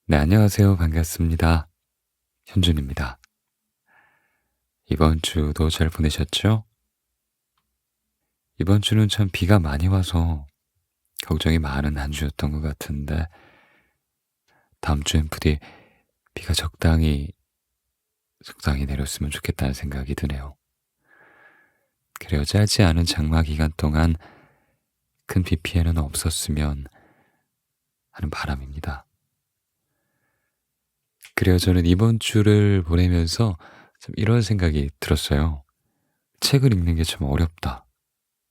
네, 안녕하세요. 반갑습니다. 현준입니다. 이번 주도 잘 보내셨죠? 이번 주는 참 비가 많이 와서 걱정이 많은 한 주였던 것 같은데, 다음 주엔 부디 비가 적당히 내렸으면 좋겠다는 생각이 드네요. 그래요. 짧지 않은 장마 기간 동안 큰 비 피해는 없었으면 하는 바람입니다. 그래요. 저는 이번 주를 보내면서 좀 이런 생각이 들었어요. 책을 읽는 게 참 어렵다.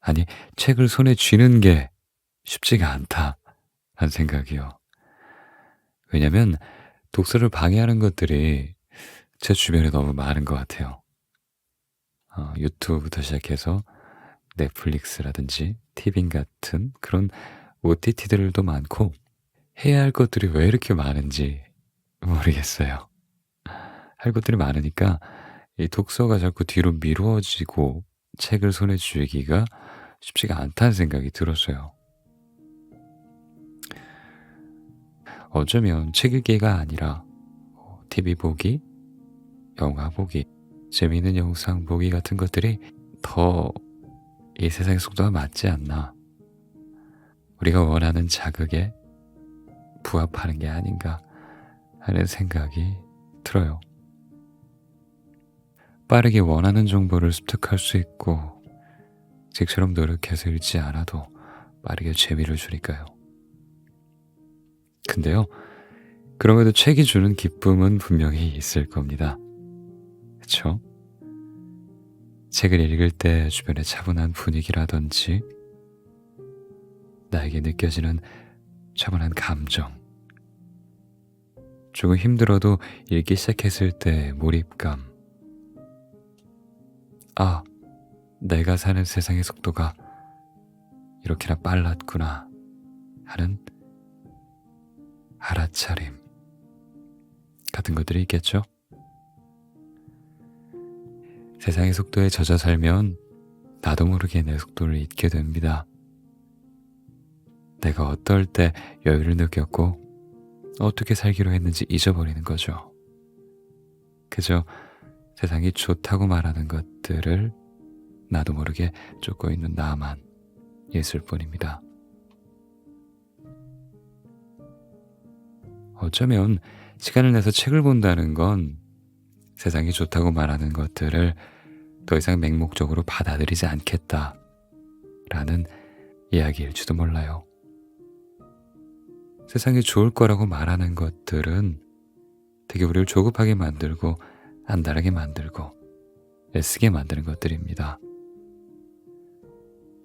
아니, 책을 손에 쥐는 게 쉽지가 않다. 한 생각이요. 왜냐면 독서를 방해하는 것들이 제 주변에 너무 많은 것 같아요. 유튜브부터 시작해서 넷플릭스라든지 티빙 같은 그런 OTT들도 많고, 해야 할 것들이 왜 이렇게 많은지 모르겠어요. 할 것들이 많으니까 이 독서가 자꾸 뒤로 미루어지고 책을 손에 쥐기가 쉽지가 않다는 생각이 들었어요. 어쩌면 책 읽기가 아니라 TV 보기, 영화 보기, 재미있는 영상 보기 같은 것들이 더 이 세상의 속도가 맞지 않나. 우리가 원하는 자극에 부합하는 게 아닌가 하는 생각이 들어요. 빠르게 원하는 정보를 습득할 수 있고, 책처럼 노력해서 읽지 않아도 빠르게 재미를 주니까요. 근데요, 그럼에도 책이 주는 기쁨은 분명히 있을 겁니다. 그쵸? 책을 읽을 때 주변의 차분한 분위기라든지 나에게 느껴지는 차분한 감정, 조금 힘들어도 읽기 시작했을 때 몰입감, 아, 내가 사는 세상의 속도가 이렇게나 빨랐구나 하는 알아차림 같은 것들이 있겠죠? 세상의 속도에 젖어 살면 나도 모르게 내 속도를 잊게 됩니다. 내가 어떨 때 여유를 느꼈고 어떻게 살기로 했는지 잊어버리는 거죠. 그저 세상이 좋다고 말하는 것들을 나도 모르게 쫓고 있는 나만 있을 뿐입니다. 어쩌면 시간을 내서 책을 본다는 건 세상이 좋다고 말하는 것들을 더 이상 맹목적으로 받아들이지 않겠다라는 이야기일지도 몰라요. 세상이 좋을 거라고 말하는 것들은 되게 우리를 조급하게 만들고 안달하게 만들고 애쓰게 만드는 것들입니다.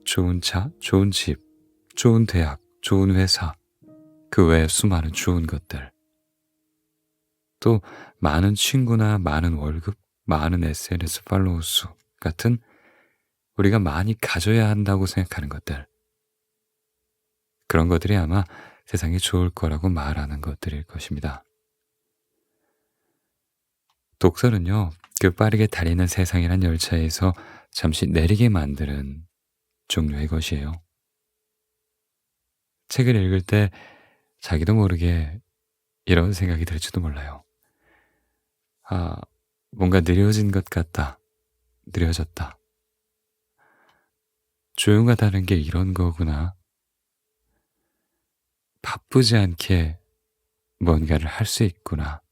좋은 차, 좋은 집, 좋은 대학, 좋은 회사, 그 외에 수많은 좋은 것들, 또 많은 친구나 많은 월급, 많은 SNS 팔로우 수 같은 우리가 많이 가져야 한다고 생각하는 것들, 그런 것들이 아마 세상이 좋을 거라고 말하는 것들일 것입니다. 독서는요, 그 빠르게 달리는 세상이란 열차에서 잠시 내리게 만드는 종류의 것이에요. 책을 읽을 때 자기도 모르게 이런 생각이 들지도 몰라요. 아, 뭔가 느려진 것 같다. 느려졌다. 조용하다는 게 이런 거구나. 바쁘지 않게 뭔가를 할 수 있구나.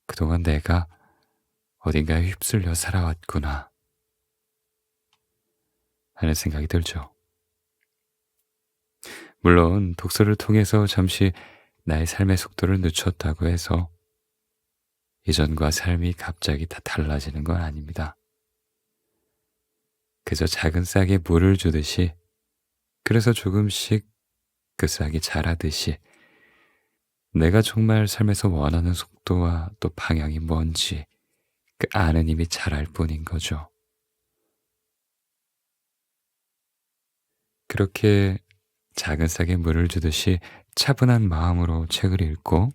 그동안 내가 어딘가에 휩쓸려 살아왔구나 하는 생각이 들죠. 물론 독서를 통해서 잠시 나의 삶의 속도를 늦췄다고 해서 이전과 삶이 갑자기 다 달라지는 건 아닙니다. 그저 작은 싹에 물을 주듯이, 그래서 조금씩 그 싹이 자라듯이 내가 정말 삶에서 원하는 속도와 또 방향이 뭔지 그 아는 힘이 자랄 뿐인 거죠. 그렇게 작은 싹에 물을 주듯이 차분한 마음으로 책을 읽고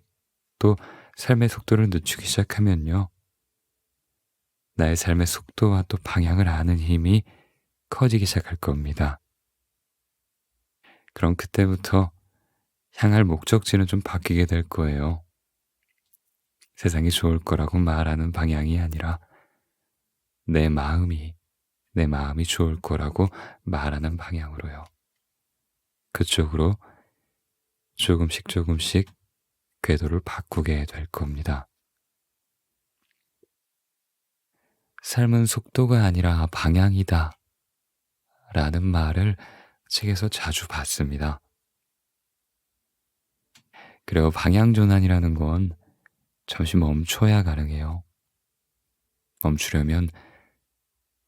또 삶의 속도를 늦추기 시작하면요, 나의 삶의 속도와 또 방향을 아는 힘이 커지기 시작할 겁니다. 그럼 그때부터 향할 목적지는 좀 바뀌게 될 거예요. 세상이 좋을 거라고 말하는 방향이 아니라 내 마음이, 내 마음이 좋을 거라고 말하는 방향으로요. 그쪽으로 조금씩 조금씩 궤도를 바꾸게 될 겁니다. 삶은 속도가 아니라 방향이다 라는 말을 책에서 자주 봤습니다. 그리고 방향전환이라는 건 잠시 멈춰야 가능해요. 멈추려면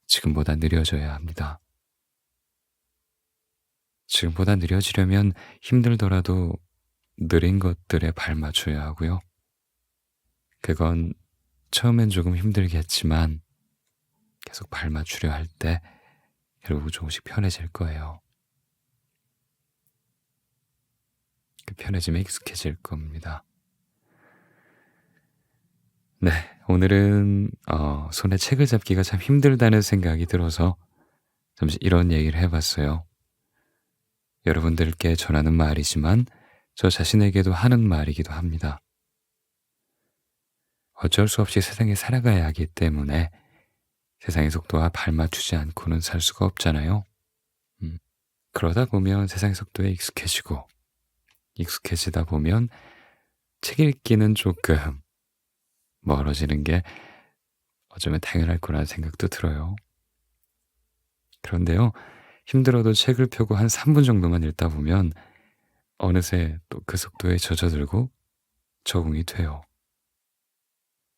지금보다 느려져야 합니다. 지금보다 느려지려면 힘들더라도 느린 것들에 발맞춰야 하고요. 그건 처음엔 조금 힘들겠지만 계속 발맞추려 할 때 결국 조금씩 편해질 거예요. 그 편해짐에 익숙해질 겁니다. 네, 오늘은 손에 책을 잡기가 참 힘들다는 생각이 들어서 잠시 이런 얘기를 해봤어요. 여러분들께 전하는 말이지만 저 자신에게도 하는 말이기도 합니다. 어쩔 수 없이 세상에 살아가야 하기 때문에 세상의 속도와 발맞추지 않고는 살 수가 없잖아요. 그러다 보면 세상의 속도에 익숙해지고 익숙해지다 보면 책 읽기는 조금 멀어지는 게 어쩌면 당연할 거라는 생각도 들어요. 그런데요, 힘들어도 책을 펴고 한 3분 정도만 읽다 보면 어느새 또 그 속도에 젖어들고 적응이 돼요.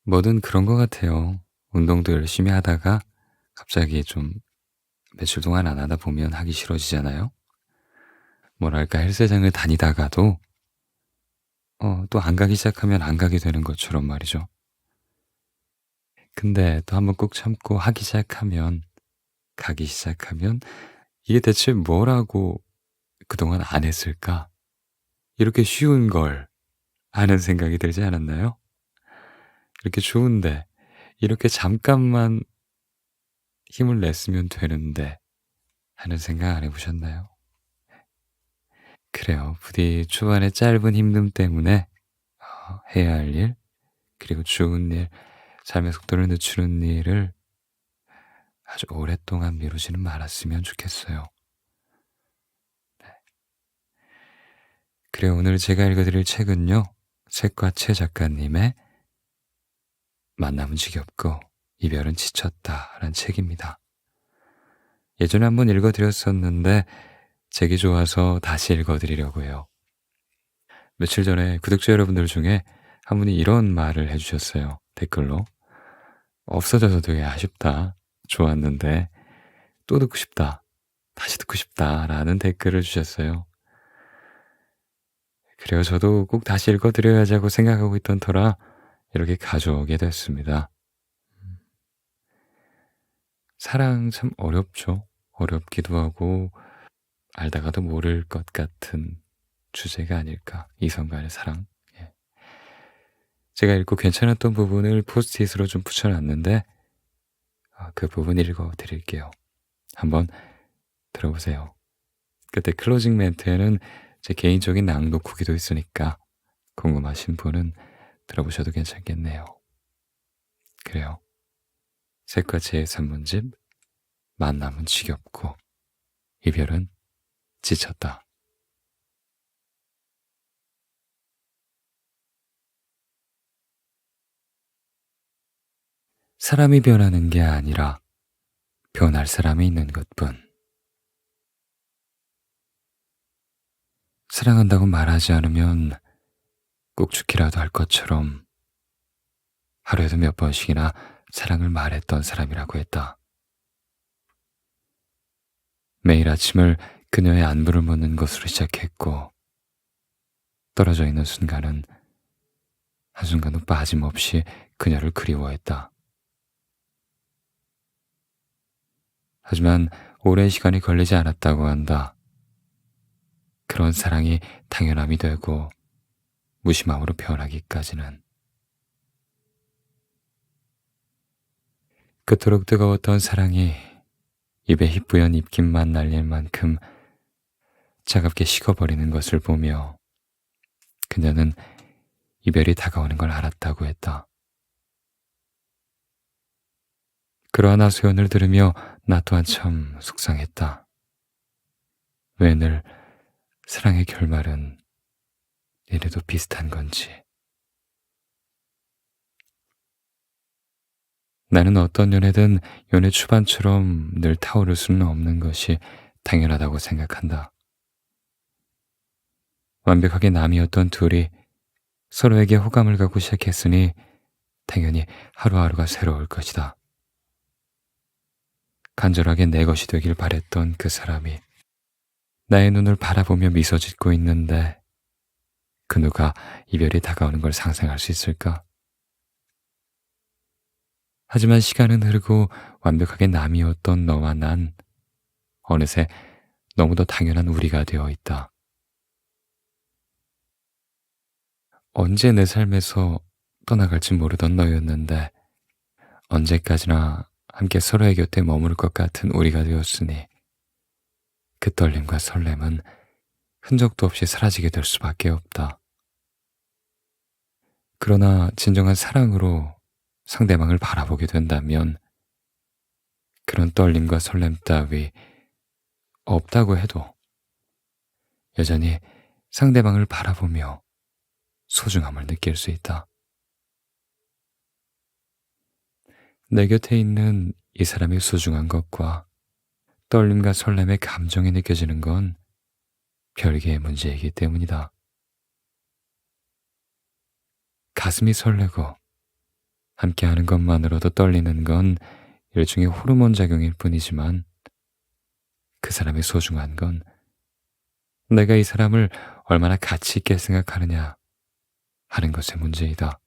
뭐든 그런 것 같아요. 운동도 열심히 하다가 갑자기 좀 며칠 동안 안 하다 보면 하기 싫어지잖아요. 뭐랄까 헬스장을 다니다가도 또 안 가기 시작하면 안 가게 되는 것처럼 말이죠. 근데 또 한번 꾹 참고 하기 시작하면 가기 시작하면 이게 대체 뭐라고 그동안 안 했을까? 이렇게 쉬운 걸 하는 생각이 들지 않았나요? 이렇게 좋은데 이렇게 잠깐만 힘을 냈으면 되는데 하는 생각 안 해보셨나요? 그래요. 부디 초반에 짧은 힘듦 때문에 해야 할 일, 그리고 좋은 일, 삶의 속도를 늦추는 일을 아주 오랫동안 미루지는 말았으면 좋겠어요. 그래요. 오늘 제가 읽어드릴 책은요, 책과 최 작가님의 만남은 지겹고 이별은 지쳤다라는 책입니다. 예전에 한번 읽어드렸었는데 책이 좋아서 다시 읽어드리려고 해요. 며칠 전에 구독자 여러분들 중에 한 분이 이런 말을 해주셨어요. 댓글로. 없어져서 되게 아쉽다. 좋았는데 또 듣고 싶다. 다시 듣고 싶다. 라는 댓글을 주셨어요. 그래요. 저도 꼭 다시 읽어드려야지 하고 생각하고 있던 터라 이렇게 가져오게 됐습니다. 사랑 참 어렵죠. 어렵기도 하고 알다가도 모를 것 같은 주제가 아닐까. 이성 간의 사랑. 예. 제가 읽고 괜찮았던 부분을 포스트잇으로 좀 붙여놨는데 그 부분 읽어드릴게요. 한번 들어보세요. 그때 클로징 멘트에는 제 개인적인 낭독 후기도 있으니까 궁금하신 분은 들어보셔도 괜찮겠네요. 그래요. 책과 제 산문집 만남은 지겹고 이별은 지쳤다. 사람이 변하는 게 아니라 변할 사람이 있는 것뿐. 사랑한다고 말하지 않으면 꼭 죽기라도 할 것처럼 하루에도 몇 번씩이나 사랑을 말했던 사람이라고 했다. 매일 아침을 그녀의 안부를 묻는 것으로 시작했고 떨어져 있는 순간은 한순간도 빠짐없이 그녀를 그리워했다. 하지만 오랜 시간이 걸리지 않았다고 한다. 그런 사랑이 당연함이 되고 무심함으로 변하기까지는. 그토록 뜨거웠던 사랑이 입에 희뿌연 입김만 날릴 만큼 차갑게 식어버리는 것을 보며 그녀는 이별이 다가오는 걸 알았다고 했다. 그러한 하소연을 들으며 나 또한 참 속상했다. 왜 늘 사랑의 결말은 이래도 비슷한 건지. 나는 어떤 연애든 연애 초반처럼 늘 타오를 수는 없는 것이 당연하다고 생각한다. 완벽하게 남이었던 둘이 서로에게 호감을 갖고 시작했으니 당연히 하루하루가 새로울 것이다. 간절하게 내 것이 되길 바랬던 그 사람이 나의 눈을 바라보며 미소 짓고 있는데 그 누가 이별이 다가오는 걸 상상할 수 있을까? 하지만 시간은 흐르고 완벽하게 남이었던 너와 난 어느새 너무도 당연한 우리가 되어 있다. 언제 내 삶에서 떠나갈지 모르던 너였는데 언제까지나 함께 서로의 곁에 머무를 것 같은 우리가 되었으니 그 떨림과 설렘은 흔적도 없이 사라지게 될 수밖에 없다. 그러나 진정한 사랑으로 상대방을 바라보게 된다면 그런 떨림과 설렘 따위 없다고 해도 여전히 상대방을 바라보며 소중함을 느낄 수 있다. 내 곁에 있는 이 사람이 소중한 것과 떨림과 설렘의 감정이 느껴지는 건 별개의 문제이기 때문이다. 가슴이 설레고 함께하는 것만으로도 떨리는 건 일종의 호르몬 작용일 뿐이지만 그 사람이 소중한 건 내가 이 사람을 얼마나 가치 있게 생각하느냐 하는 것의 문제이다.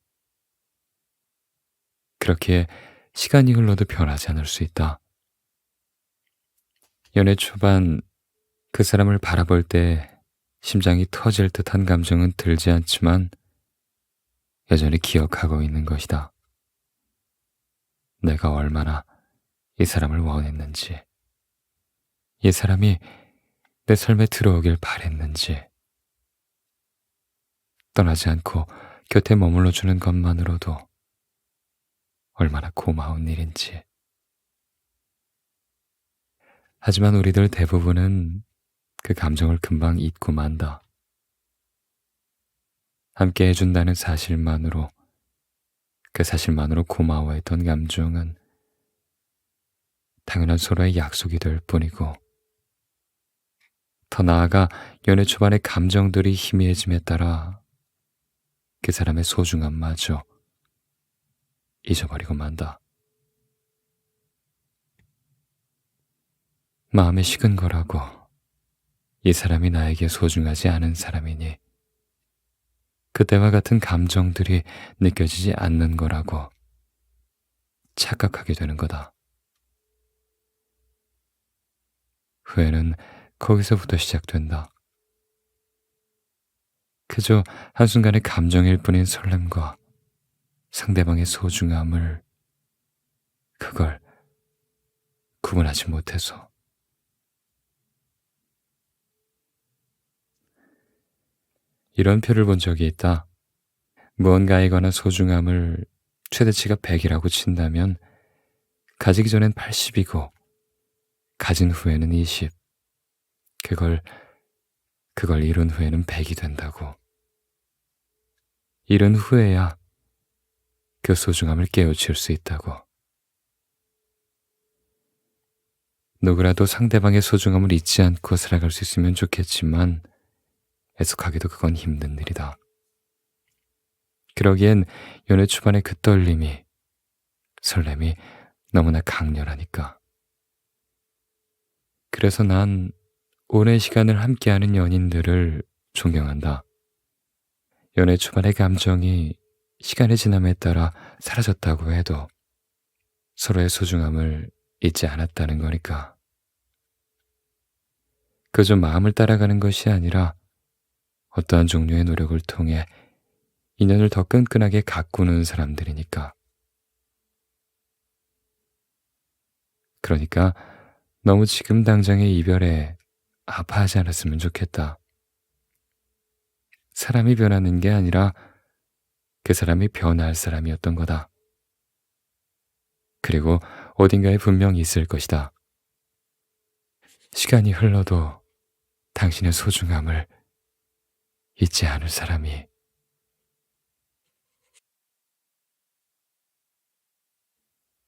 그렇기에 시간이 흘러도 변하지 않을 수 있다. 연애 초반 그 사람을 바라볼 때 심장이 터질 듯한 감정은 들지 않지만 여전히 기억하고 있는 것이다. 내가 얼마나 이 사람을 원했는지, 이 사람이 내 삶에 들어오길 바랬는지, 떠나지 않고 곁에 머물러 주는 것만으로도 얼마나 고마운 일인지. 하지만 우리들 대부분은 그 감정을 금방 잊고 만다. 함께 해준다는 사실만으로, 그 사실만으로 고마워했던 감정은 당연한 서로의 약속이 될 뿐이고, 더 나아가 연애 초반의 감정들이 희미해짐에 따라 그 사람의 소중함마저 잊어버리고 만다. 마음이 식은 거라고 이 사람이 나에게 소중하지 않은 사람이니 그때와 같은 감정들이 느껴지지 않는 거라고 착각하게 되는 거다. 후회는 거기서부터 시작된다. 그저 한순간의 감정일 뿐인 설렘과 상대방의 소중함을 그걸 구분하지 못해서. 이런 표를 본 적이 있다. 무언가에 관한 소중함을 최대치가 100이라고 친다면 가지기 전엔 80이고 가진 후에는 20. 그걸 잃은 후에는 100이 된다고. 잃은 후에야 그 소중함을 깨우칠 수 있다고. 누구라도 상대방의 소중함을 잊지 않고 살아갈 수 있으면 좋겠지만 애석하게도 그건 힘든 일이다. 그러기엔 연애 초반의 그 떨림이, 설렘이 너무나 강렬하니까. 그래서 난 오랜 시간을 함께하는 연인들을 존경한다. 연애 초반의 감정이 시간의 지남에 따라 사라졌다고 해도 서로의 소중함을 잊지 않았다는 거니까. 그저 마음을 따라가는 것이 아니라 어떠한 종류의 노력을 통해 인연을 더 끈끈하게 가꾸는 사람들이니까. 그러니까 너무 지금 당장의 이별에 아파하지 않았으면 좋겠다. 사람이 변하는 게 아니라 그 사람이 변할 사람이었던 거다. 그리고 어딘가에 분명 있을 것이다. 시간이 흘러도 당신의 소중함을 잊지 않을 사람이.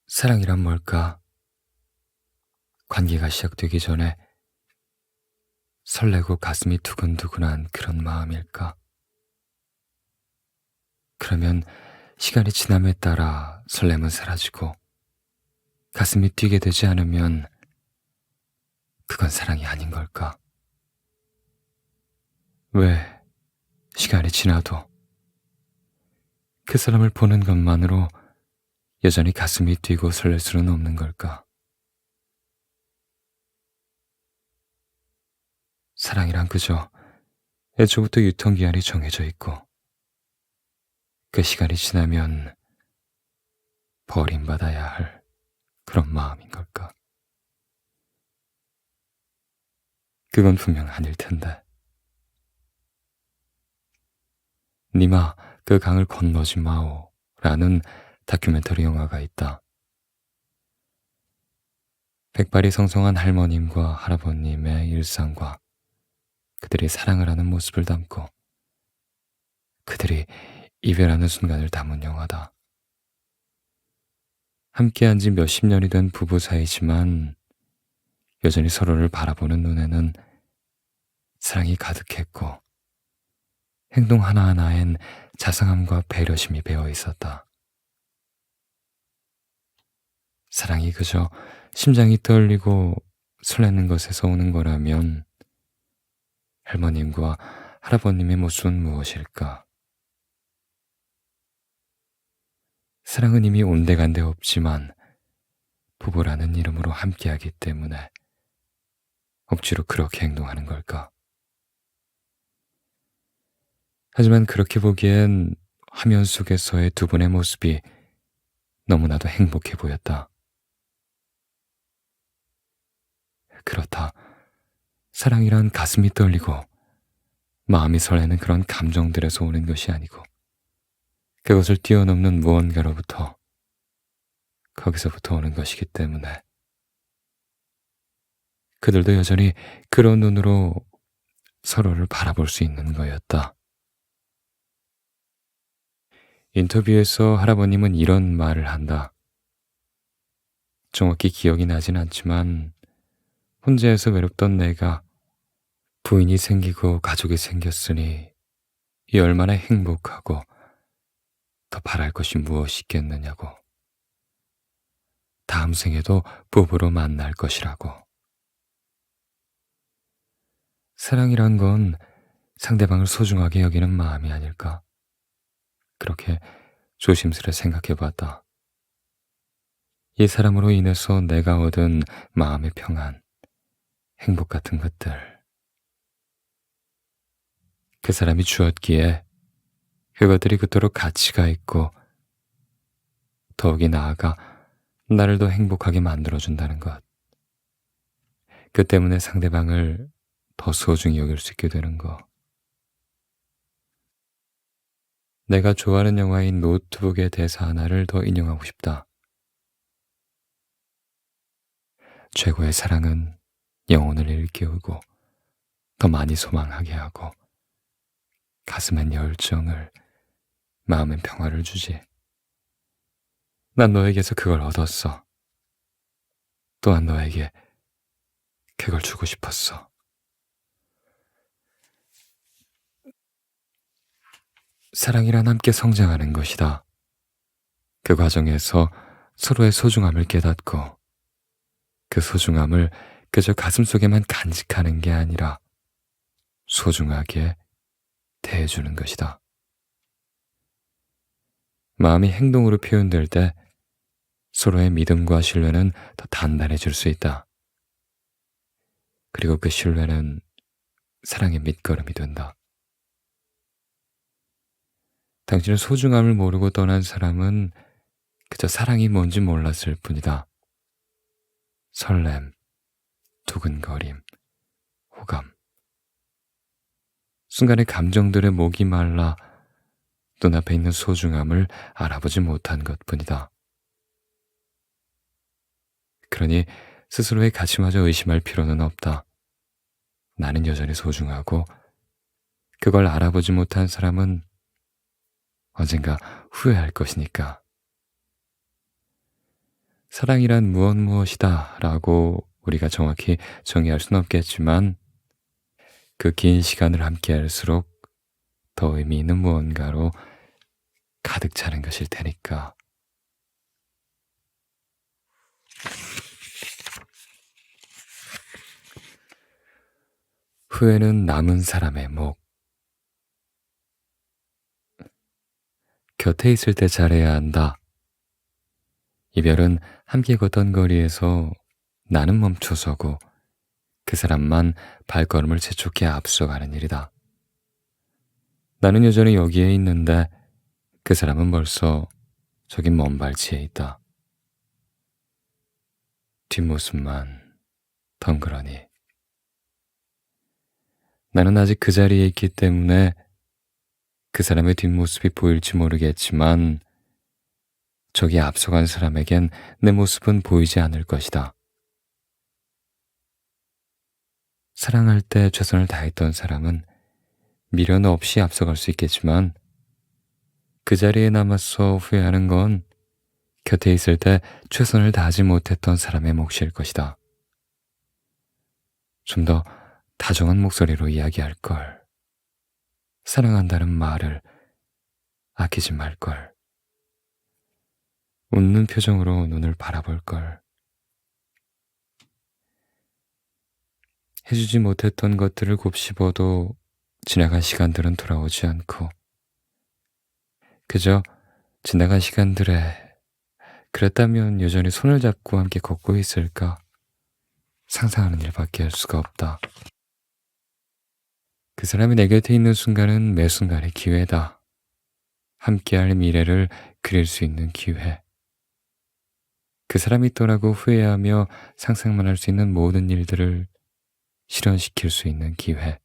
사랑이란 뭘까? 관계가 시작되기 전에 설레고 가슴이 두근두근한 그런 마음일까? 그러면 시간이 지남에 따라 설렘은 사라지고 가슴이 뛰게 되지 않으면 그건 사랑이 아닌 걸까? 왜 시간이 지나도 그 사람을 보는 것만으로 여전히 가슴이 뛰고 설렐 수는 없는 걸까? 사랑이란 그저 애초부터 유통기한이 정해져 있고 그 시간이 지나면 버림받아야 할 그런 마음인 걸까? 그건 분명 아닐 텐데. 니마 그 강을 건너지 마오 라는 다큐멘터리 영화가 있다. 백발이 성성한 할머님과 할아버님의 일상과 그들이 사랑을 하는 모습을 담고 그들이 이별하는 순간을 담은 영화다. 함께한 지 몇십 년이 된 부부 사이지만 여전히 서로를 바라보는 눈에는 사랑이 가득했고 행동 하나하나엔 자상함과 배려심이 배어 있었다. 사랑이 그저 심장이 떨리고 설레는 것에서 오는 거라면 할머님과 할아버님의 모습은 무엇일까? 사랑은 이미 온데간데 없지만 부부라는 이름으로 함께하기 때문에 억지로 그렇게 행동하는 걸까? 하지만 그렇게 보기엔 화면 속에서의 두 분의 모습이 너무나도 행복해 보였다. 그렇다. 사랑이란 가슴이 떨리고 마음이 설레는 그런 감정들에서 오는 것이 아니고 그것을 뛰어넘는 무언가로부터 거기서부터 오는 것이기 때문에 그들도 여전히 그런 눈으로 서로를 바라볼 수 있는 거였다. 인터뷰에서 할아버님은 이런 말을 한다. 정확히 기억이 나진 않지만 혼자여서 외롭던 내가 부인이 생기고 가족이 생겼으니 이 얼마나 행복하고 더 바랄 것이 무엇이 있겠느냐고. 다음 생에도 부부로 만날 것이라고. 사랑이란 건 상대방을 소중하게 여기는 마음이 아닐까? 그렇게 조심스레 생각해 봤다. 이 사람으로 인해서 내가 얻은 마음의 평안, 행복 같은 것들. 그 사람이 주었기에 그것들이 그토록 가치가 있고 더욱이 나아가 나를 더 행복하게 만들어준다는 것. 그 때문에 상대방을 더 소중히 여길 수 있게 되는 거. 내가 좋아하는 영화인 노트북의 대사 하나를 더 인용하고 싶다. 최고의 사랑은 영혼을 일깨우고 더 많이 소망하게 하고 가슴엔 열정을, 마음엔 평화를 주지. 난 너에게서 그걸 얻었어. 또한 너에게 그걸 주고 싶었어. 사랑이란 함께 성장하는 것이다. 그 과정에서 서로의 소중함을 깨닫고 그 소중함을 그저 가슴속에만 간직하는 게 아니라 소중하게 대해주는 것이다. 마음이 행동으로 표현될 때 서로의 믿음과 신뢰는 더 단단해질 수 있다. 그리고 그 신뢰는 사랑의 밑거름이 된다. 당신의 소중함을 모르고 떠난 사람은 그저 사랑이 뭔지 몰랐을 뿐이다. 설렘, 두근거림, 호감. 순간의 감정들의 목이 말라 눈앞에 있는 소중함을 알아보지 못한 것뿐이다. 그러니 스스로의 가치마저 의심할 필요는 없다. 나는 여전히 소중하고 그걸 알아보지 못한 사람은 언젠가 후회할 것이니까. 사랑이란 무엇이다 라고 우리가 정확히 정의할 순 없겠지만 그 긴 시간을 함께 할수록 더 의미 있는 무언가로 가득 차는 것일 테니까. 후회는 남은 사람의 목. 곁에 있을 때 잘해야 한다. 이별은 함께 걷던 거리에서 나는 멈춰서고 그 사람만 발걸음을 재촉해 앞서가는 일이다. 나는 여전히 여기에 있는데 그 사람은 벌써 저기 먼 발치에 있다. 뒷모습만 덩그러니. 나는 아직 그 자리에 있기 때문에 그 사람의 뒷모습이 보일지 모르겠지만 저기 앞서간 사람에겐 내 모습은 보이지 않을 것이다. 사랑할 때 최선을 다했던 사람은 미련 없이 앞서갈 수 있겠지만 그 자리에 남아서 후회하는 건 곁에 있을 때 최선을 다하지 못했던 사람의 몫일 것이다. 좀 더 다정한 목소리로 이야기할 걸. 사랑한다는 말을 아끼지 말 걸. 웃는 표정으로 눈을 바라볼 걸. 해주지 못했던 것들을 곱씹어도 지나간 시간들은 돌아오지 않고 그저 지나간 시간들에 그랬다면 여전히 손을 잡고 함께 걷고 있을까 상상하는 일밖에 할 수가 없다. 그 사람이 내 곁에 있는 순간은 매 순간의 기회다. 함께할 미래를 그릴 수 있는 기회. 그 사람이 떠나고 후회하며 상상만 할 수 있는 모든 일들을 실현시킬 수 있는 기회.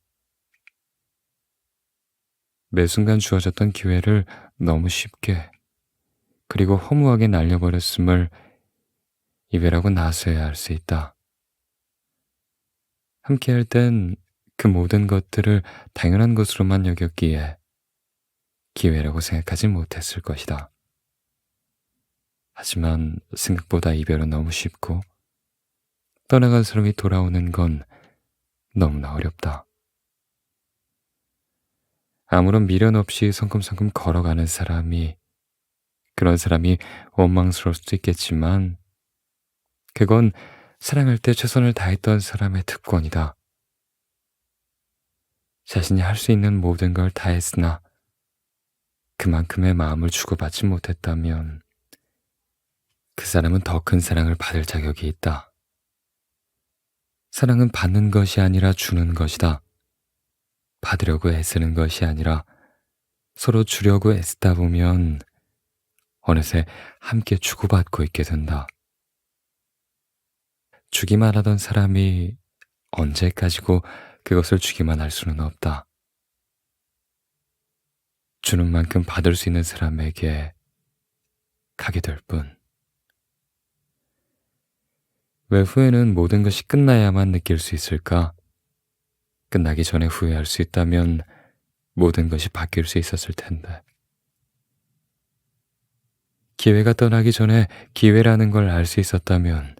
매 순간 주어졌던 기회를 너무 쉽게 그리고 허무하게 날려버렸음을 이별하고 나서야 할 수 있다. 함께할 땐 그 모든 것들을 당연한 것으로만 여겼기에 기회라고 생각하지 못했을 것이다. 하지만 생각보다 이별은 너무 쉽고 떠나간 사람이 돌아오는 건 너무나 어렵다. 아무런 미련 없이 성큼성큼 걸어가는 사람이 그런 사람이 원망스러울 수도 있겠지만 그건 사랑할 때 최선을 다했던 사람의 특권이다. 자신이 할 수 있는 모든 걸 다했으나 그만큼의 마음을 주고받지 못했다면 그 사람은 더 큰 사랑을 받을 자격이 있다. 사랑은 받는 것이 아니라 주는 것이다. 받으려고 애쓰는 것이 아니라 서로 주려고 애쓰다 보면 어느새 함께 주고받고 있게 된다. 주기만 하던 사람이 언제까지고 그것을 주기만 할 수는 없다. 주는 만큼 받을 수 있는 사람에게 가게 될 뿐. 왜 후회는 모든 것이 끝나야만 느낄 수 있을까? 끝나기 전에 후회할 수 있다면 모든 것이 바뀔 수 있었을 텐데. 기회가 떠나기 전에 기회라는 걸 알 수 있었다면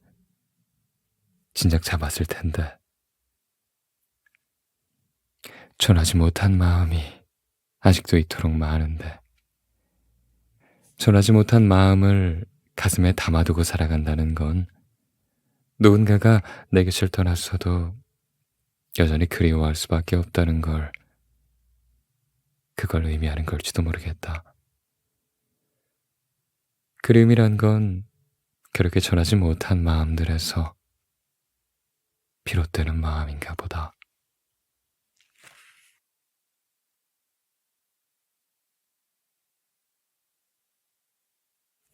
진작 잡았을 텐데. 전하지 못한 마음이 아직도 이토록 많은데. 전하지 못한 마음을 가슴에 담아두고 살아간다는 건 누군가가 내 곁을 떠났어도 여전히 그리워할 수밖에 없다는 걸, 그걸 의미하는 걸지도 모르겠다. 그리움이란 건 그렇게 전하지 못한 마음들에서 비롯되는 마음인가 보다.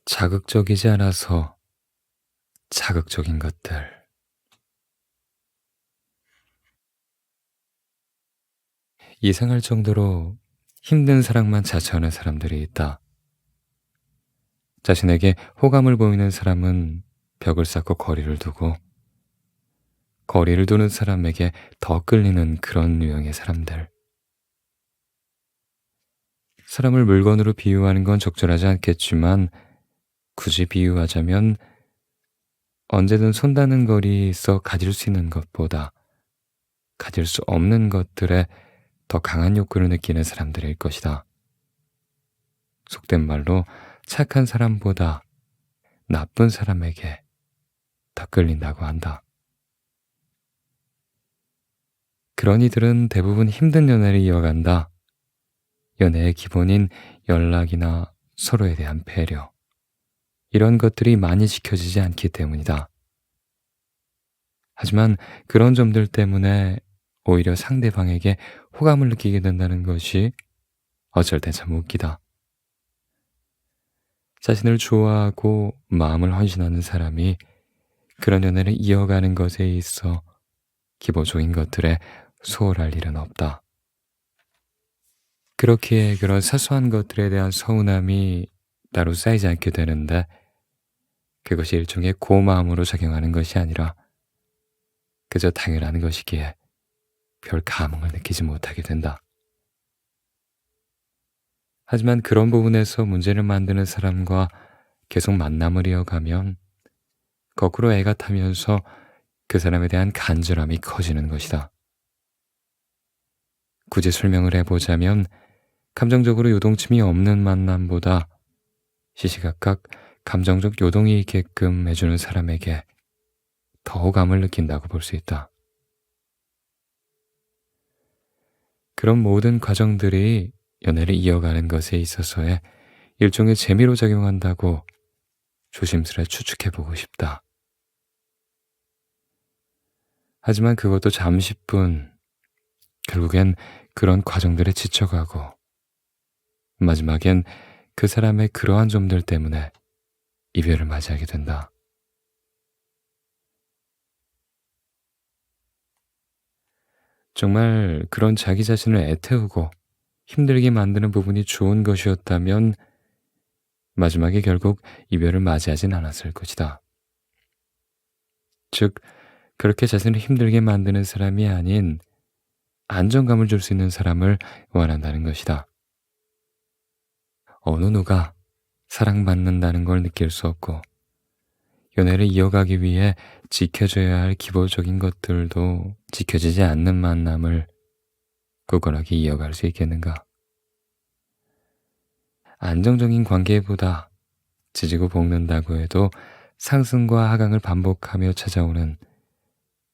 자극적이지 않아서 자극적인 것들. 이상할 정도로 힘든 사랑만 자처하는 사람들이 있다. 자신에게 호감을 보이는 사람은 벽을 쌓고 거리를 두고, 거리를 두는 사람에게 더 끌리는 그런 유형의 사람들. 사람을 물건으로 비유하는 건 적절하지 않겠지만, 굳이 비유하자면 언제든 손 닿는 거리에 있어 가질 수 있는 것보다 가질 수 없는 것들에 더 강한 욕구를 느끼는 사람들일 것이다. 속된 말로 착한 사람보다 나쁜 사람에게 더 끌린다고 한다. 그런 이들은 대부분 힘든 연애를 이어간다. 연애의 기본인 연락이나 서로에 대한 배려, 이런 것들이 많이 지켜지지 않기 때문이다. 하지만 그런 점들 때문에 오히려 상대방에게 호감을 느끼게 된다는 것이 어쩔 땐 참 웃기다. 자신을 좋아하고 마음을 헌신하는 사람이 그런 연애를 이어가는 것에 있어 기본적인 것들에 소홀할 일은 없다. 그렇기에 그런 사소한 것들에 대한 서운함이 따로 쌓이지 않게 되는데, 그것이 일종의 고마움으로 작용하는 것이 아니라 그저 당연한 것이기에 별 감흥을 느끼지 못하게 된다. 하지만 그런 부분에서 문제를 만드는 사람과 계속 만남을 이어가면 거꾸로 애가 타면서 그 사람에 대한 간절함이 커지는 것이다. 굳이 설명을 해보자면 감정적으로 요동침이 없는 만남보다 시시각각 감정적 요동이 있게끔 해주는 사람에게 더 호감을 느낀다고 볼 수 있다. 그런 모든 과정들이 연애를 이어가는 것에 있어서의 일종의 재미로 작용한다고 조심스레 추측해보고 싶다. 하지만 그것도 잠시뿐, 결국엔 그런 과정들에 지쳐가고 마지막엔 그 사람의 그러한 점들 때문에 이별을 맞이하게 된다. 정말 그런 자기 자신을 애태우고 힘들게 만드는 부분이 좋은 것이었다면 마지막에 결국 이별을 맞이하진 않았을 것이다. 즉, 그렇게 자신을 힘들게 만드는 사람이 아닌 안정감을 줄 수 있는 사람을 원한다는 것이다. 어느 누가 사랑받는다는 걸 느낄 수 없고 연애를 이어가기 위해 지켜줘야 할 기본적인 것들도 지켜지지 않는 만남을 굳건하게 이어갈 수 있겠는가? 안정적인 관계보다 지지고 볶는다고 해도 상승과 하강을 반복하며 찾아오는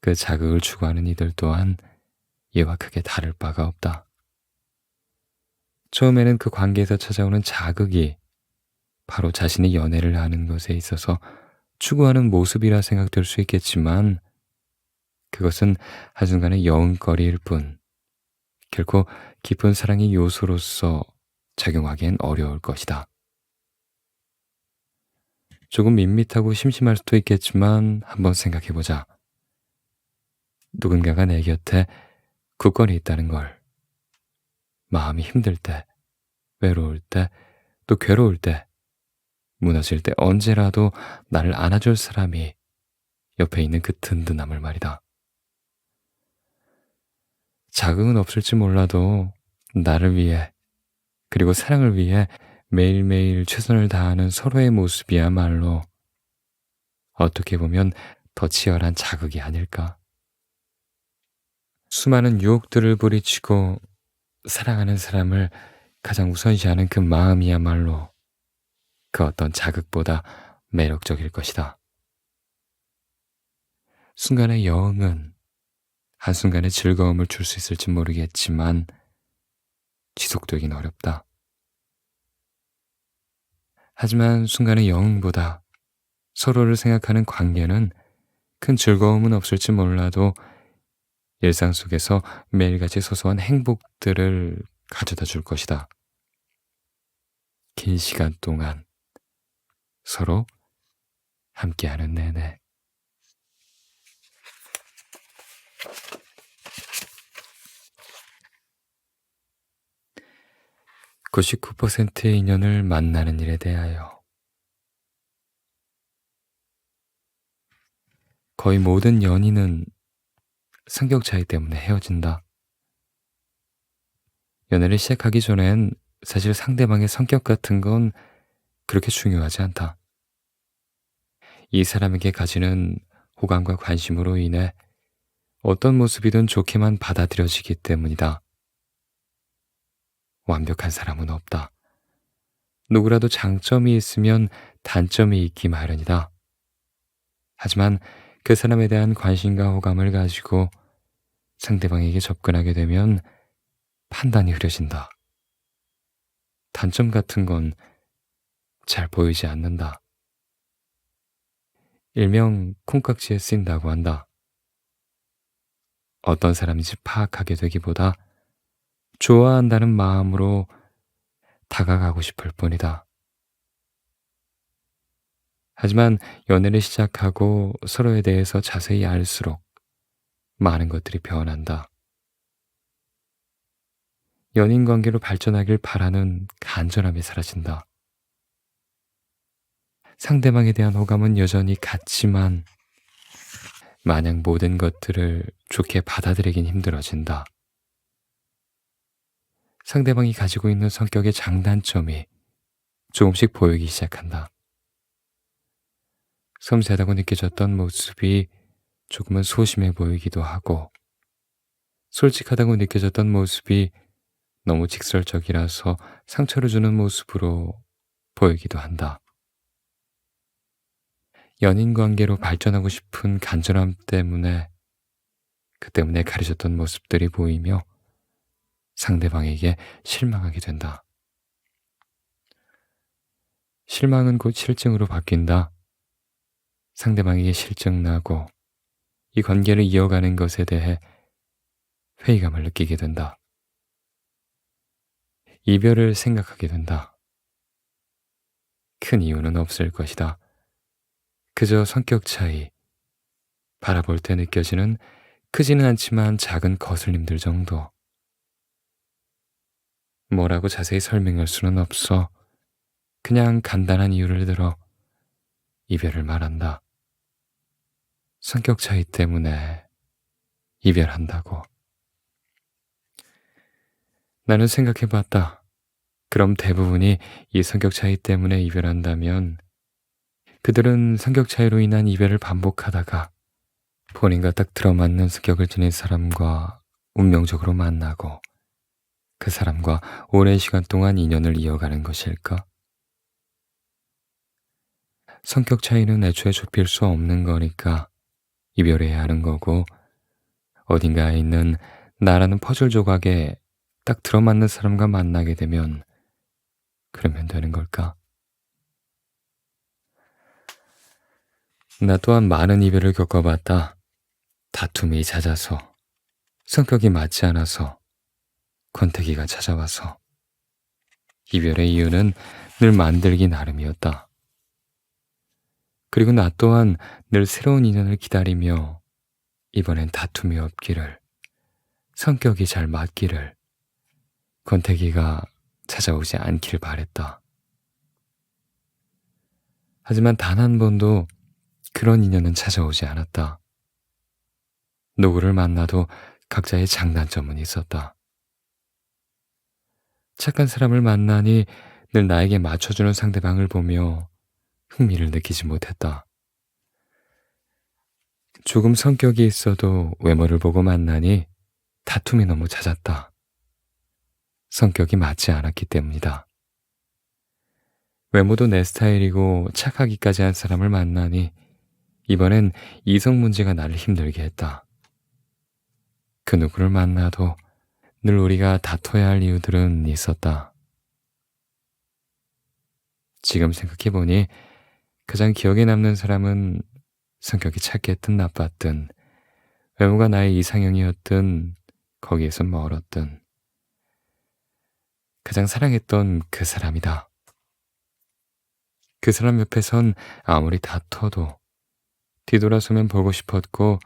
그 자극을 추구하는 이들 또한 이와 크게 다를 바가 없다. 처음에는 그 관계에서 찾아오는 자극이 바로 자신이 연애를 하는 것에 있어서 추구하는 모습이라 생각될 수 있겠지만, 그것은 한순간의 여운거리일 뿐 결코 깊은 사랑의 요소로서 작용하기엔 어려울 것이다. 조금 밋밋하고 심심할 수도 있겠지만 한번 생각해보자. 누군가가 내 곁에 굳건히 있다는 걸, 마음이 힘들 때, 외로울 때, 또 괴로울 때, 무너질 때 언제라도 나를 안아줄 사람이 옆에 있는 그 든든함을 말이다. 자극은 없을지 몰라도 나를 위해, 그리고 사랑을 위해 매일매일 최선을 다하는 서로의 모습이야말로 어떻게 보면 더 치열한 자극이 아닐까. 수많은 유혹들을 부리치고 사랑하는 사람을 가장 우선시하는 그 마음이야말로 그 어떤 자극보다 매력적일 것이다. 순간의 여흥은 한순간의 즐거움을 줄 수 있을지 모르겠지만 지속되긴 어렵다. 하지만 순간의 여흥보다 서로를 생각하는 관계는 큰 즐거움은 없을지 몰라도 일상 속에서 매일같이 소소한 행복들을 가져다 줄 것이다. 긴 시간 동안 서로 함께하는 내내. 99%의 인연을 만나는 일에 대하여 거의 모든 연인은 성격 차이 때문에 헤어진다. 연애를 시작하기 전엔 사실 상대방의 성격 같은 건 그렇게 중요하지 않다. 이 사람에게 가지는 호감과 관심으로 인해 어떤 모습이든 좋게만 받아들여지기 때문이다. 완벽한 사람은 없다. 누구라도 장점이 있으면 단점이 있기 마련이다. 하지만 그 사람에 대한 관심과 호감을 가지고 상대방에게 접근하게 되면 판단이 흐려진다. 단점 같은 건 잘 보이지 않는다. 일명 콩깍지에 쓰인다고 한다. 어떤 사람인지 파악하게 되기보다 좋아한다는 마음으로 다가가고 싶을 뿐이다. 하지만 연애를 시작하고 서로에 대해서 자세히 알수록 많은 것들이 변한다. 연인 관계로 발전하길 바라는 간절함이 사라진다. 상대방에 대한 호감은 여전히 같지만 마냥 모든 것들을 좋게 받아들이긴 힘들어진다. 상대방이 가지고 있는 성격의 장단점이 조금씩 보이기 시작한다. 섬세하다고 느껴졌던 모습이 조금은 소심해 보이기도 하고, 솔직하다고 느껴졌던 모습이 너무 직설적이라서 상처를 주는 모습으로 보이기도 한다. 연인 관계로 발전하고 싶은 간절함 때문에 그 때문에 가려졌던 모습들이 보이며 상대방에게 실망하게 된다. 실망은 곧 실증으로 바뀐다. 상대방에게 실증나고 이 관계를 이어가는 것에 대해 회의감을 느끼게 된다. 이별을 생각하게 된다. 큰 이유는 없을 것이다. 그저 성격 차이, 바라볼 때 느껴지는 크지는 않지만 작은 거슬림들 정도. 뭐라고 자세히 설명할 수는 없어. 그냥 간단한 이유를 들어 이별을 말한다. 성격 차이 때문에 이별한다고. 나는 생각해봤다. 그럼 대부분이 이 성격 차이 때문에 이별한다면 그들은 성격 차이로 인한 이별을 반복하다가 본인과 딱 들어맞는 성격을 지닌 사람과 운명적으로 만나고 그 사람과 오랜 시간 동안 인연을 이어가는 것일까? 성격 차이는 애초에 좁힐 수 없는 거니까 이별해야 하는 거고, 어딘가에 있는 나라는 퍼즐 조각에 딱 들어맞는 사람과 만나게 되면 그러면 되는 걸까? 나 또한 많은 이별을 겪어봤다. 다툼이 잦아서, 성격이 맞지 않아서, 권태기가 찾아와서. 이별의 이유는 늘 만들기 나름이었다. 그리고 나 또한 늘 새로운 인연을 기다리며 이번엔 다툼이 없기를, 성격이 잘 맞기를, 권태기가 찾아오지 않길 바랬다. 하지만 단 한 번도 그런 인연은 찾아오지 않았다. 누구를 만나도 각자의 장단점은 있었다. 착한 사람을 만나니 늘 나에게 맞춰주는 상대방을 보며 흥미를 느끼지 못했다. 조금 성격이 있어도 외모를 보고 만나니 다툼이 너무 잦았다. 성격이 맞지 않았기 때문이다. 외모도 내 스타일이고 착하기까지 한 사람을 만나니 이번엔 이성 문제가 나를 힘들게 했다. 그 누구를 만나도 늘 우리가 다퉈야 할 이유들은 있었다. 지금 생각해보니 가장 기억에 남는 사람은 성격이 착했든 나빴든, 외모가 나의 이상형이었든 거기에서 멀었든 가장 사랑했던 그 사람이다. 그 사람 옆에선 아무리 다퉈도 뒤돌아서면 보고 싶었고,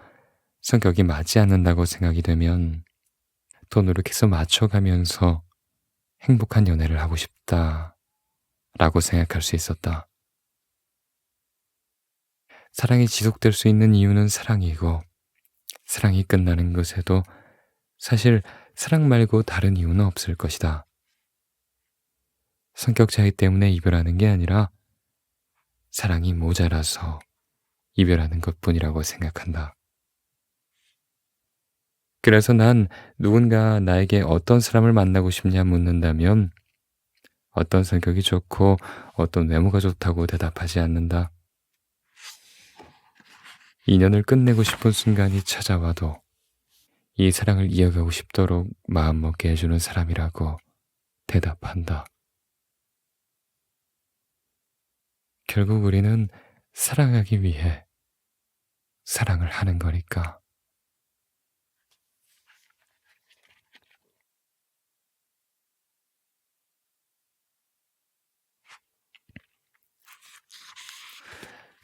성격이 맞지 않는다고 생각이 되면 더 노력해서 맞춰가면서 행복한 연애를 하고 싶다라고 생각할 수 있었다. 사랑이 지속될 수 있는 이유는 사랑이고, 사랑이 끝나는 것에도 사실 사랑 말고 다른 이유는 없을 것이다. 성격 차이 때문에 이별하는 게 아니라 사랑이 모자라서 이별하는 것뿐이라고 생각한다. 그래서 난 누군가 나에게 어떤 사람을 만나고 싶냐 묻는다면 어떤 성격이 좋고 어떤 외모가 좋다고 대답하지 않는다. 인연을 끝내고 싶은 순간이 찾아와도 이 사랑을 이어가고 싶도록 마음먹게 해주는 사람이라고 대답한다. 결국 우리는 사랑하기 위해 사랑을 하는 거니까.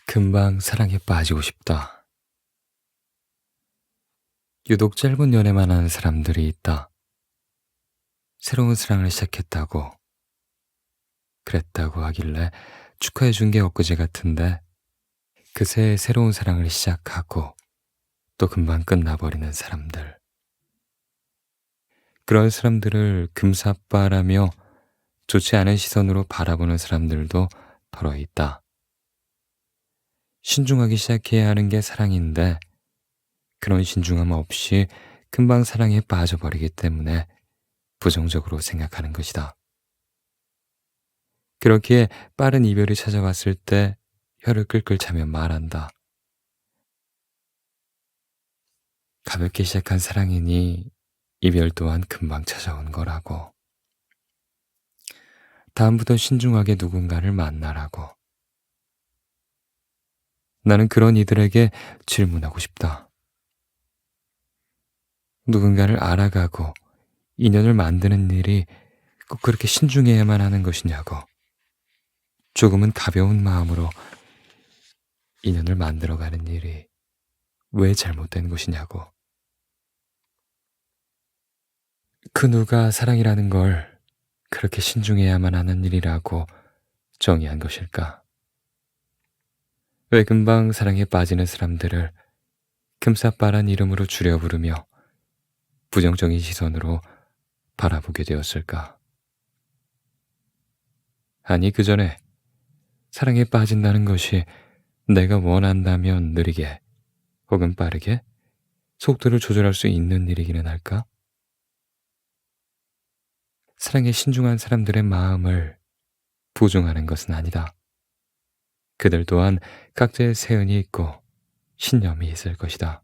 금방 사랑에 빠지고 싶다. 유독 짧은 연애만 하는 사람들이 있다. 새로운 사랑을 시작했다고, 그랬다고 하길래 축하해 준 게 엊그제 같은데 그새 새로운 사랑을 시작하고 또 금방 끝나버리는 사람들. 그런 사람들을 금사빠라며 좋지 않은 시선으로 바라보는 사람들도 더러 있다. 신중하게 시작해야 하는 게 사랑인데 그런 신중함 없이 금방 사랑에 빠져버리기 때문에 부정적으로 생각하는 것이다. 그렇기에 빠른 이별이 찾아왔을 때 혀를 끌끌 차며 말한다. 가볍게 시작한 사랑이니 이별 또한 금방 찾아온 거라고. 다음부터 신중하게 누군가를 만나라고. 나는 그런 이들에게 질문하고 싶다. 누군가를 알아가고 인연을 만드는 일이 꼭 그렇게 신중해야만 하는 것이냐고. 조금은 가벼운 마음으로 인연을 만들어가는 일이 왜 잘못된 것이냐고. 그 누가 사랑이라는 걸 그렇게 신중해야만 하는 일이라고 정의한 것일까? 왜 금방 사랑에 빠지는 사람들을 금사빠란 이름으로 줄여 부르며 부정적인 시선으로 바라보게 되었을까? 아니, 그 전에 사랑에 빠진다는 것이 내가 원한다면 느리게 혹은 빠르게 속도를 조절할 수 있는 일이기는 할까? 사랑에 신중한 사람들의 마음을 부정하는 것은 아니다. 그들 또한 각자의 세연이 있고 신념이 있을 것이다.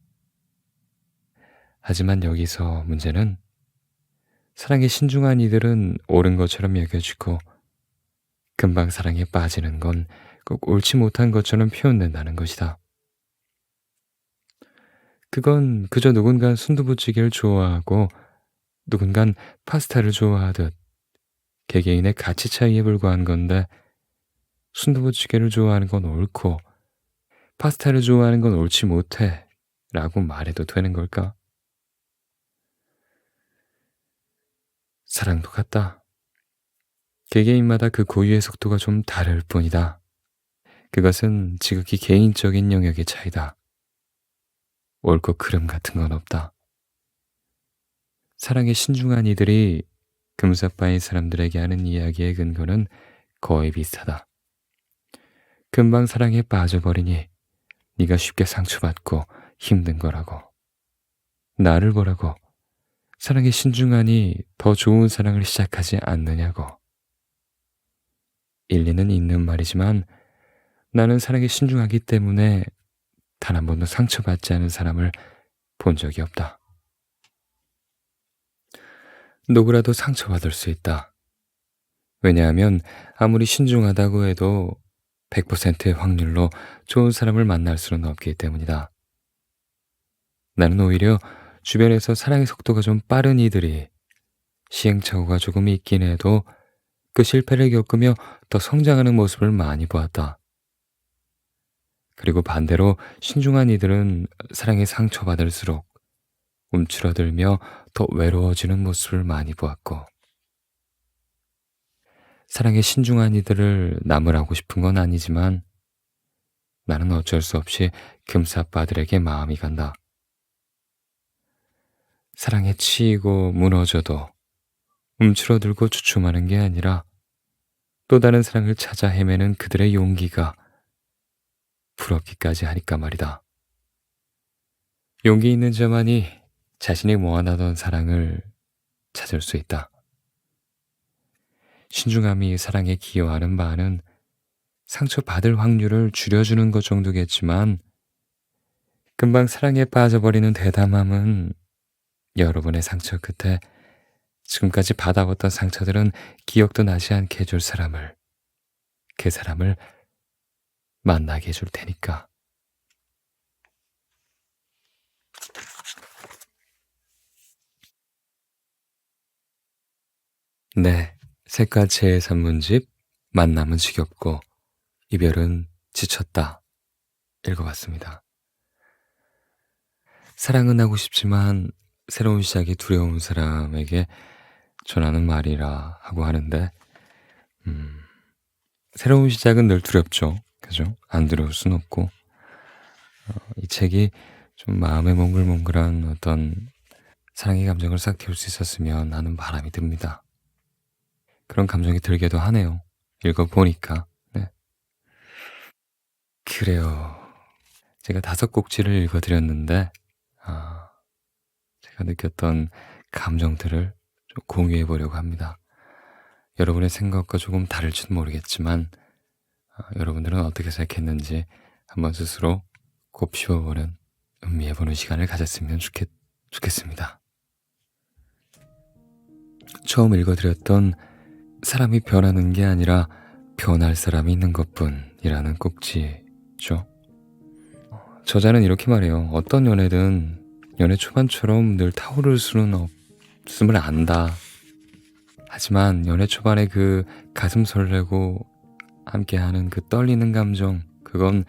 하지만 여기서 문제는 사랑에 신중한 이들은 옳은 것처럼 여겨지고 금방 사랑에 빠지는 건 꼭 옳지 못한 것처럼 표현된다는 것이다. 그건 그저 누군가 순두부찌개를 좋아하고 누군간 파스타를 좋아하듯 개개인의 가치 차이에 불과한 건데 순두부찌개를 좋아하는 건 옳고 파스타를 좋아하는 건 옳지 못해 라고 말해도 되는 걸까? 사랑도 같다. 개개인마다 그 고유의 속도가 좀 다를 뿐이다. 그것은 지극히 개인적인 영역의 차이다. 옳고 그름 같은 건 없다. 사랑에 신중한 이들이 금사빠인 사람들에게 하는 이야기의 근거는 거의 비슷하다. 금방 사랑에 빠져버리니 네가 쉽게 상처받고 힘든 거라고. 나를 보라고. 사랑에 신중하니 더 좋은 사랑을 시작하지 않느냐고. 일리는 있는 말이지만 나는 사랑에 신중하기 때문에 단 한 번도 상처받지 않은 사람을 본 적이 없다. 누구라도 상처받을 수 있다. 왜냐하면 아무리 신중하다고 해도 100%의 확률로 좋은 사람을 만날 수는 없기 때문이다. 나는 오히려 주변에서 사랑의 속도가 좀 빠른 이들이 시행착오가 조금 있긴 해도 그 실패를 겪으며 더 성장하는 모습을 많이 보았다. 그리고 반대로 신중한 이들은 사랑에 상처받을수록 움츠러들며 더 외로워지는 모습을 많이 보았고, 사랑에 신중한 이들을 남으라고 싶은 건 아니지만 나는 어쩔 수 없이 금사빠들에게 마음이 간다. 사랑에 치이고 무너져도 움츠러들고 주춤하는 게 아니라 또 다른 사랑을 찾아 헤매는 그들의 용기가 부럽기까지 하니까 말이다. 용기 있는 자만이 자신이 모아나던 사랑을 찾을 수 있다. 신중함이 사랑에 기여하는 바는 상처받을 확률을 줄여주는 것 정도겠지만 금방 사랑에 빠져버리는 대담함은 여러분의 상처 끝에 지금까지 받아왔던 상처들은 기억도 나지 않게 해줄 사람을, 그 사람을 만나게 해줄 테니까. 네, 색깔체의 산문집 만남은 지겹고 이별은 지쳤다 읽어봤습니다. 사랑은 하고 싶지만 새로운 시작이 두려운 사람에게 전하는 말이라 하고 하는데 새로운 시작은 늘 두렵죠. 그죠? 안 두려울 순 없고 이 책이 좀 마음에 몽글몽글한 어떤 사랑의 감정을 싹 틔울 수 있었으면 하는 바람이 듭니다. 그런 감정이 들기도 하네요. 읽어보니까. 네. 그래요. 제가 5곡지를 읽어드렸는데 제가 느꼈던 감정들을 좀 공유해 보려고 합니다. 여러분의 생각과 조금 다를지도 모르겠지만 여러분들은 어떻게 생각했는지 한번 스스로 곱씹어보는 음미해보는 시간을 가졌으면 좋겠습니다. 처음 읽어드렸던 사람이 변하는 게 아니라 변할 사람이 있는 것뿐이라는 꼭지죠. 저자는 이렇게 말해요. 어떤 연애든 연애 초반처럼 늘 타오를 수는 없음을 안다. 하지만 연애 초반에 그 가슴 설레고 함께하는 그 떨리는 감정, 그건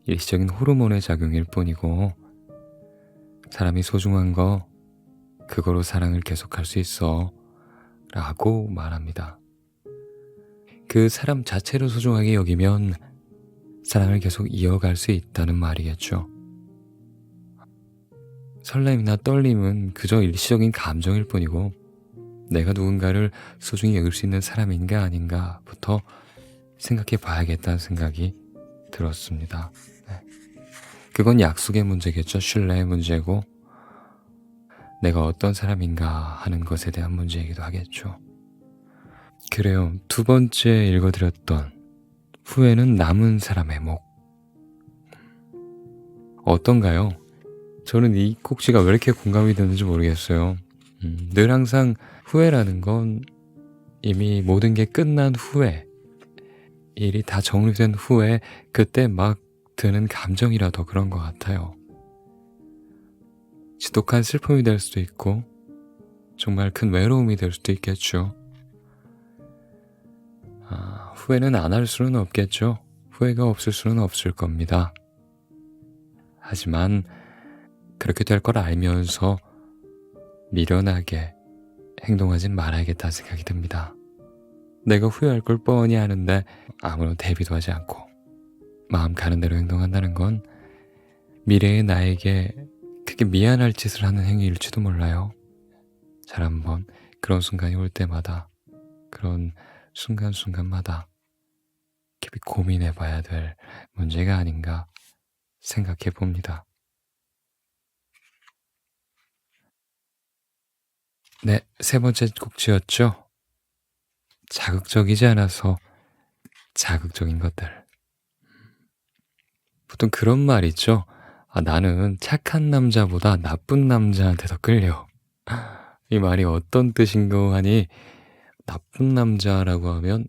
일시적인 호르몬의 작용일 뿐이고 사람이 소중한 거 그거로 사랑을 계속할 수 있어 라고 말합니다. 그 사람 자체를 소중하게 여기면 사랑을 계속 이어갈 수 있다는 말이겠죠. 설렘이나 떨림은 그저 일시적인 감정일 뿐이고 내가 누군가를 소중히 여길 수 있는 사람인가 아닌가부터 생각해 봐야겠다는 생각이 들었습니다. 네. 그건 약속의 문제겠죠. 신뢰의 문제고 내가 어떤 사람인가 하는 것에 대한 문제이기도 하겠죠. 그래요. 2번째 읽어드렸던 후회는 남은 사람의 목. 어떤가요? 저는 이 꼭지가 왜 이렇게 공감이 되는지 모르겠어요. 늘 항상 후회라는 건 이미 모든 게 끝난 후에, 일이 다 정리된 후에 그때 막 드는 감정이라 더 그런 것 같아요. 지독한 슬픔이 될 수도 있고 정말 큰 외로움이 될 수도 있겠죠. 후회는 안 할 수는 없겠죠. 후회가 없을 수는 없을 겁니다. 하지만 그렇게 될 걸 알면서 미련하게 행동하진 말아야겠다는 생각이 듭니다. 내가 후회할 걸 뻔히 아는데 아무런 대비도 하지 않고 마음 가는 대로 행동한다는 건 미래의 나에게 크게 미안할 짓을 하는 행위일지도 몰라요. 잘 한번 그런 순간이 올 때마다, 그런 순간순간마다 깊이 고민해 봐야 될 문제가 아닌가 생각해 봅니다. 네, 3번째 꼭지였죠. 자극적이지 않아서 자극적인 것들. 보통 그런 말 있죠. 나는 착한 남자보다 나쁜 남자한테 더 끌려. 이 말이 어떤 뜻인가 하니 나쁜 남자라고 하면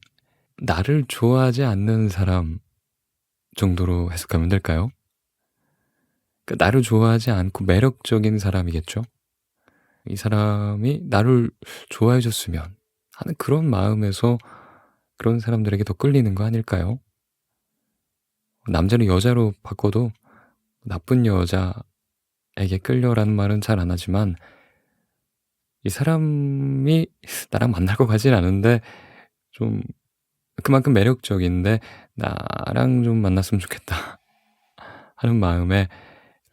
나를 좋아하지 않는 사람 정도로 해석하면 될까요? 그러니까 나를 좋아하지 않고 매력적인 사람이겠죠? 이 사람이 나를 좋아해 줬으면 하는 그런 마음에서 그런 사람들에게 더 끌리는 거 아닐까요? 남자를 여자로 바꿔도 나쁜 여자에게 끌려라는 말은 잘 안 하지만 이 사람이 나랑 만날 것 같진 않은데 좀 그만큼 매력적인데 '나랑 좀 만났으면 좋겠다.' 하는 마음에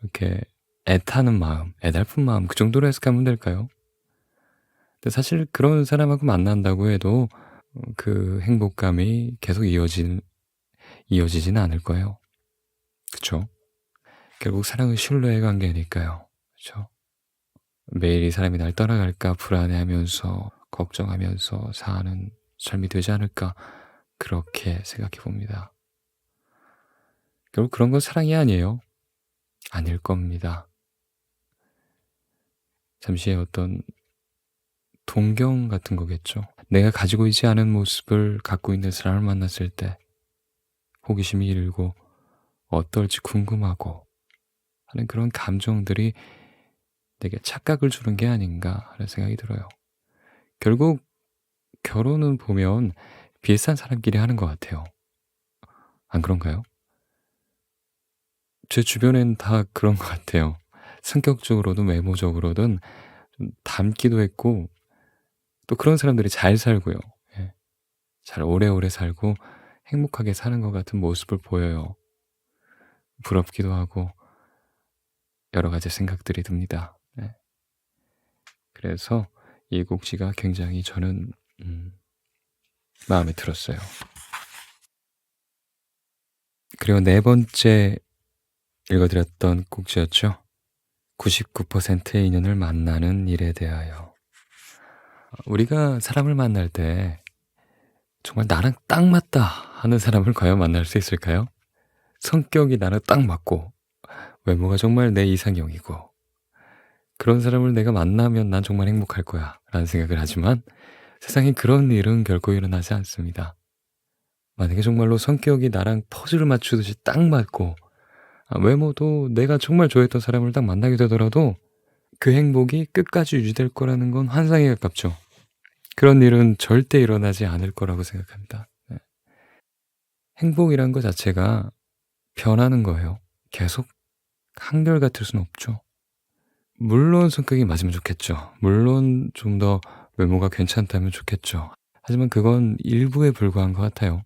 이렇게 애타는 마음, 애달픈 마음 그 정도로 해석하면 될까요? 근데 사실 그런 사람하고 만난다고 해도 그 행복감이 계속 이어지지는 않을 거예요. 그쵸? 결국 사랑은 신뢰의 관계니까요. 그쵸? 매일 이 사람이 날 떠나갈까 불안해하면서 걱정하면서 사는 삶이 되지 않을까 그렇게 생각해 봅니다. 결국 그런 건 사랑이 아니에요. 아닐 겁니다. 잠시의 어떤 동경 같은 거겠죠. 내가 가지고 있지 않은 모습을 갖고 있는 사람을 만났을 때 호기심이 일고 어떨지 궁금하고 하는 그런 감정들이 내게 착각을 주는 게 아닌가 하는 생각이 들어요. 결국 결혼은 보면 비슷한 사람끼리 하는 것 같아요. 안 그런가요? 제 주변엔 다 그런 것 같아요. 성격적으로든 외모적으로든 좀 닮기도 했고 또 그런 사람들이 잘 살고요. 예. 잘 오래오래 살고 행복하게 사는 것 같은 모습을 보여요. 부럽기도 하고 여러 가지 생각들이 듭니다. 네. 그래서 이 곡지가 굉장히 저는 마음에 들었어요. 그리고 네 번째 읽어드렸던 곡지였죠. 99%의 인연을 만나는 일에 대하여. 우리가 사람을 만날 때 정말 나랑 딱 맞다 하는 사람을 과연 만날 수 있을까요? 성격이 나랑 딱 맞고 외모가 정말 내 이상형이고 그런 사람을 내가 만나면 난 정말 행복할 거야 라는 생각을 하지만 세상에 그런 일은 결코 일어나지 않습니다. 만약에 정말로 성격이 나랑 퍼즐을 맞추듯이 딱 맞고 외모도 내가 정말 좋아했던 사람을 딱 만나게 되더라도 그 행복이 끝까지 유지될 거라는 건 환상에 가깝죠. 그런 일은 절대 일어나지 않을 거라고 생각합니다. 네. 행복이란 것 자체가 변하는 거예요. 계속 한결같을 수는 없죠. 물론 성격이 맞으면 좋겠죠. 물론 좀 더 외모가 괜찮다면 좋겠죠. 하지만 그건 일부에 불과한 것 같아요.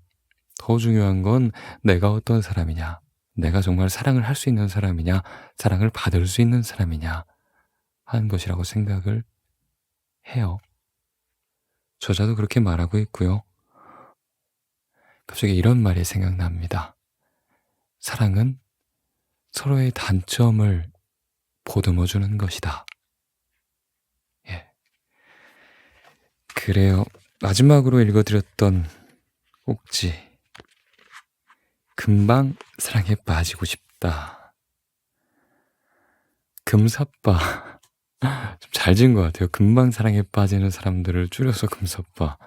더 중요한 건 내가 어떤 사람이냐, 내가 정말 사랑을 할 수 있는 사람이냐, 사랑을 받을 수 있는 사람이냐 하는 것이라고 생각을 해요. 저자도 그렇게 말하고 있고요. 갑자기 이런 말이 생각납니다. 사랑은 서로의 단점을 보듬어 주는 것이다. 예. 그래요. 마지막으로 읽어드렸던 꼭지. 금방 사랑에 빠지고 싶다. 금사빠. 좀 잘 지은 것 같아요. 금방 사랑에 빠지는 사람들을 줄여서 금사빠.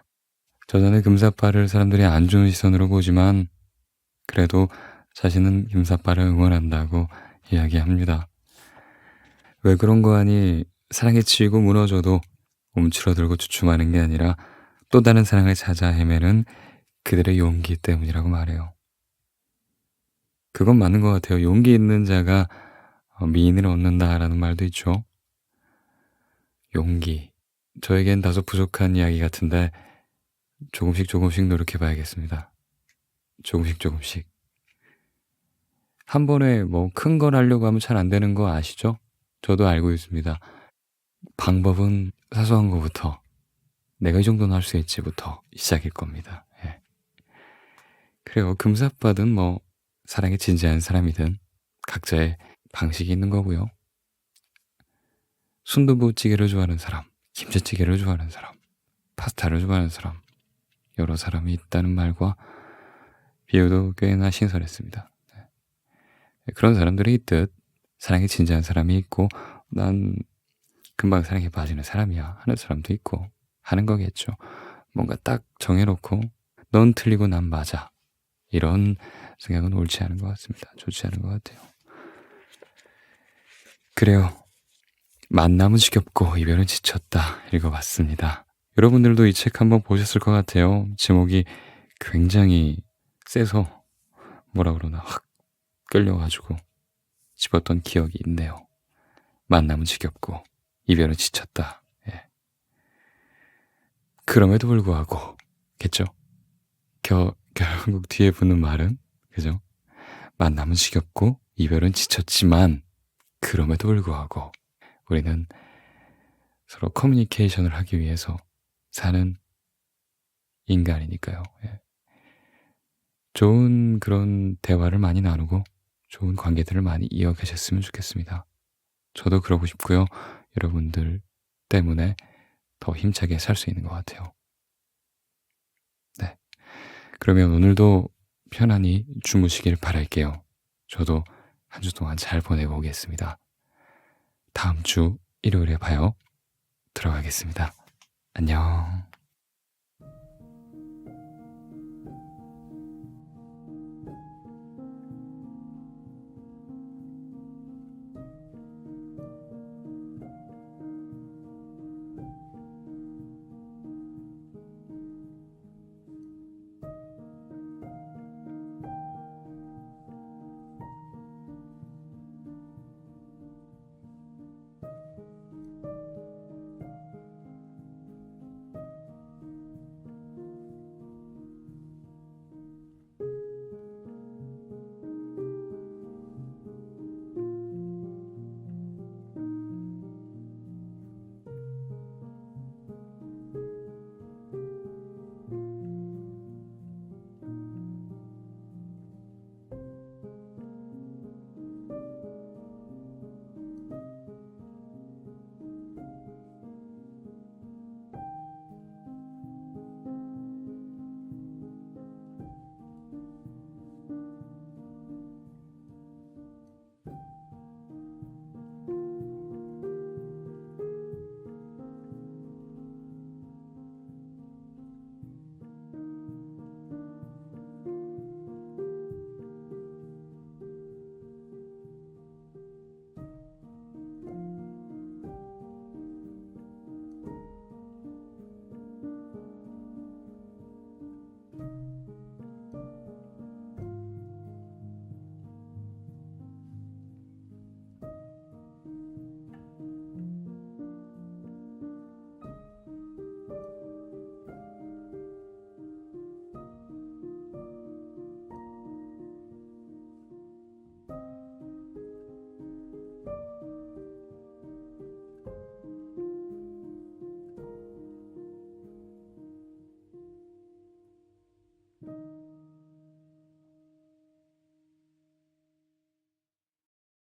저전에 금사빠를 사람들이 안 좋은 시선으로 보지만 그래도 자신은 금사빠를 응원한다고 이야기합니다. 왜 그런 거 아니 사랑에 치이고 무너져도 움츠러들고 주춤하는 게 아니라 또 다른 사랑을 찾아 헤매는 그들의 용기 때문이라고 말해요. 그건 맞는 것 같아요. 용기 있는 자가 미인을 얻는다라는 말도 있죠. 용기. 저에겐 다소 부족한 이야기 같은데 조금씩 조금씩 노력해 봐야겠습니다. 조금씩 조금씩. 한 번에 뭐 큰 걸 하려고 하면 잘 안 되는 거 아시죠? 저도 알고 있습니다. 방법은 사소한 거부터 내가 이 정도는 할 수 있지부터 시작일 겁니다. 예. 그래요. 금사빠든 뭐 사랑에 진지한 사람이든 각자의 방식이 있는 거고요. 순두부찌개를 좋아하는 사람, 김치찌개를 좋아하는 사람, 파스타를 좋아하는 사람, 여러 사람이 있다는 말과 비유도 꽤나 신선했습니다. 네. 그런 사람들이 있듯 사랑에 진지한 사람이 있고 난 금방 사랑에 빠지는 사람이야 하는 사람도 있고 하는 거겠죠. 뭔가 딱 정해놓고 넌 틀리고 난 맞아 이런 생각은 옳지 않은 것 같습니다. 좋지 않은 것 같아요. 그래요. 만남은 지겹고 이별은 지쳤다 읽어봤습니다. 여러분들도 이 책 한번 보셨을 것 같아요. 제목이 굉장히 세서 뭐라 그러나 확 끌려가지고 집었던 기억이 있네요. 만남은 지겹고 이별은 지쳤다. 예. 그럼에도 불구하고 겠죠. 결국 뒤에 붙는 말은, 그죠? 만남은 지겹고 이별은 지쳤지만 그럼에도 불구하고 우리는 서로 커뮤니케이션을 하기 위해서 사는 인간이니까요. 예. 좋은 그런 대화를 많이 나누고 좋은 관계들을 많이 이어가셨으면 좋겠습니다. 저도 그러고 싶고요. 여러분들 때문에 더 힘차게 살 수 있는 것 같아요. 네. 그러면 오늘도 편안히 주무시길 바랄게요. 저도 한 주 동안 잘 보내고 오겠습니다. 다음 주 일요일에 봐요. 들어가겠습니다. 안녕.